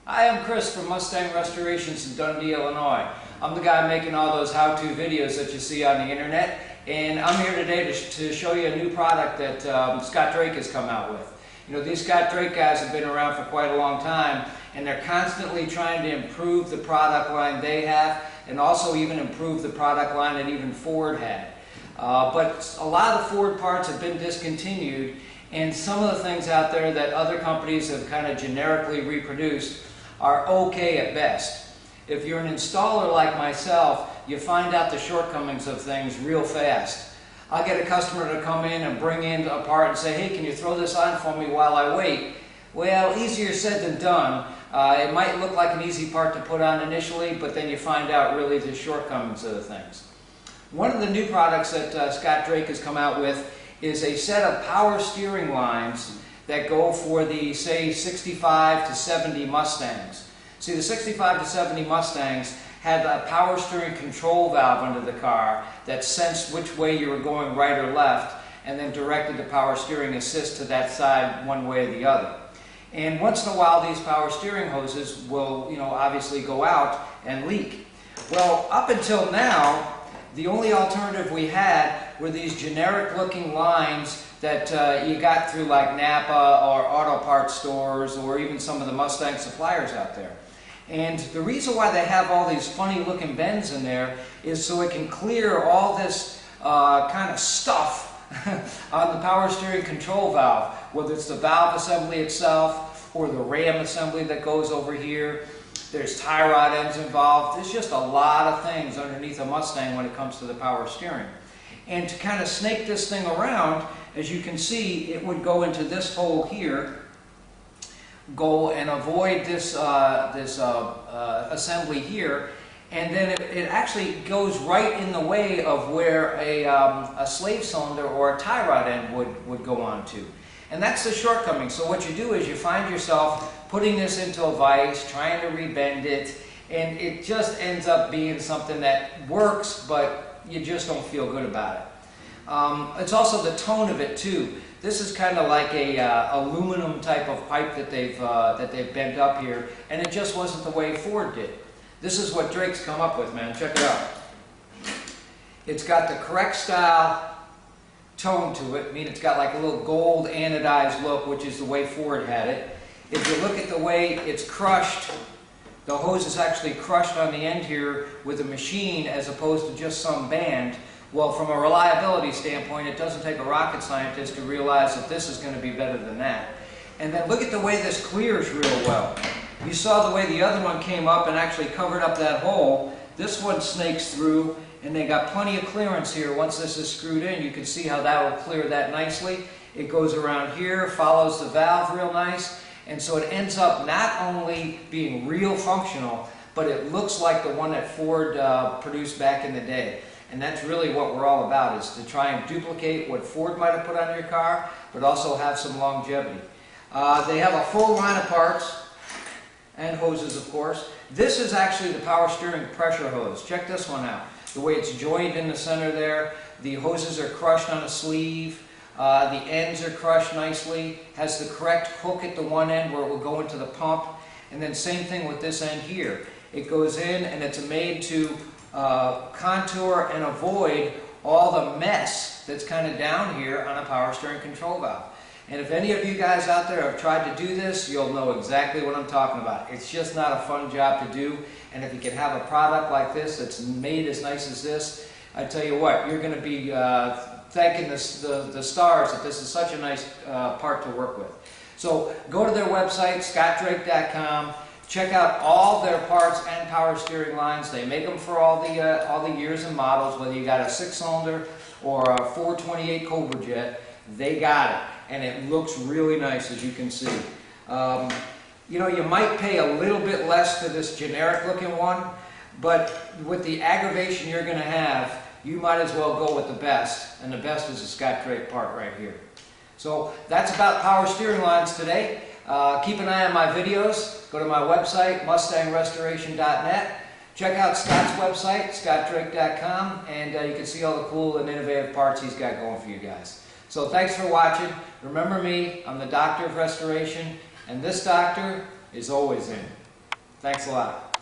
Hi, I'm Chris from Mustang Restorations in Dundee, Illinois. I'm the guy making all those how-to videos that you see on the internet, and I'm here today to show you a new product that Scott Drake has come out with. You know, these Scott Drake guys have been around for quite a long time, and they're constantly trying to improve the product line they have, and also even improve the product line that even Ford had. But a lot of the Ford parts have been discontinued, and some of the things out there that other companies have kind of generically reproduced are okay at best. If you're an installer like myself, you find out the shortcomings of things real fast. I'll get a customer to come in and bring in a part and say, hey, can you throw this on for me while I wait? Well, easier said than done. It might look like an easy part to put on initially, but then you find out really the shortcomings of the things. One of the new products that Scott Drake has come out with is a set of power steering lines that go for the, say, 65 to 70 Mustangs. See, the 65 to 70 Mustangs had a power steering control valve under the car that sensed which way you were going, right or left, and then directed the power steering assist to that side one way or the other. And once in a while, these power steering hoses will, obviously go out and leak. Well, up until now, the only alternative we had were these generic-looking lines that you got through like Napa or auto parts stores or even some of the Mustang suppliers out there. And the reason why they have all these funny looking bends in there is so it can clear all this kind of stuff on the power steering control valve, whether it's the valve assembly itself or the ram assembly that goes over here. There's tie rod ends involved. There's just a lot of things underneath a Mustang when it comes to the power steering. And to kind of snake this thing around, as you can see, it would go into this hole here, go and avoid this, assembly here, and then it actually goes right in the way of where a slave cylinder or a tie rod end would go onto. And that's the shortcoming. So what you do is you find yourself putting this into a vise, trying to rebend it, and it just ends up being something that works, but you just don't feel good about it. It's also the tone of it too. This is kind of like a aluminum type of pipe that they've bent up here, and it just wasn't the way Ford did. This is what Drake's come up with, man. Check it out. It's got the correct style tone to it. I mean, it's got like a little gold anodized look, which is the way Ford had it. If you look at the way it's crushed, the hose is actually crushed on the end here with a machine as opposed to just some band. Well, from a reliability standpoint, it doesn't take a rocket scientist to realize that this is going to be better than that. And then look at the way this clears real well. You saw the way the other one came up and actually covered up that hole. This one snakes through, and they got plenty of clearance here. Once this is screwed in, you can see how that will clear that nicely. It goes around here, follows the valve real nice. And so it ends up not only being real functional, but it looks like the one that Ford produced back in the day. And that's really what we're all about, is to try and duplicate what Ford might have put on your car, but also have some longevity. They have a full line of parts, and hoses, of course. This is actually the power steering pressure hose. Check this one out. The way it's joined in the center there, the hoses are crushed on a sleeve. The ends are crushed nicely, has the correct hook at the one end where it will go into the pump, and then same thing with this end here. It goes in and it's made to contour and avoid all the mess that's kind of down here on a power steering control valve. And if any of you guys out there have tried to do this, you'll know exactly what I'm talking about. It's just not a fun job to do, and if you can have a product like this that's made as nice as this, I tell you what, you're going to be thanking the stars that this is such a nice part to work with. So go to their website, scottdrake.com. Check out all their parts and power steering lines. They make them for all the years and models, whether you got a 6-cylinder or a 428 Cobra Jet. They got it, and it looks really nice, as you can see. You might pay a little bit less for this generic-looking one, but with the aggravation you're going to have, you might as well go with the best, and the best is a Scott Drake part right here. So that's about power steering lines today. Keep an eye on my videos. Go to my website, mustangrestoration.net. Check out Scott's website, scottdrake.com, and you can see all the cool and innovative parts he's got going for you guys. So thanks for watching. Remember me, I'm the Doctor of Restoration, and this doctor is always in. Thanks a lot.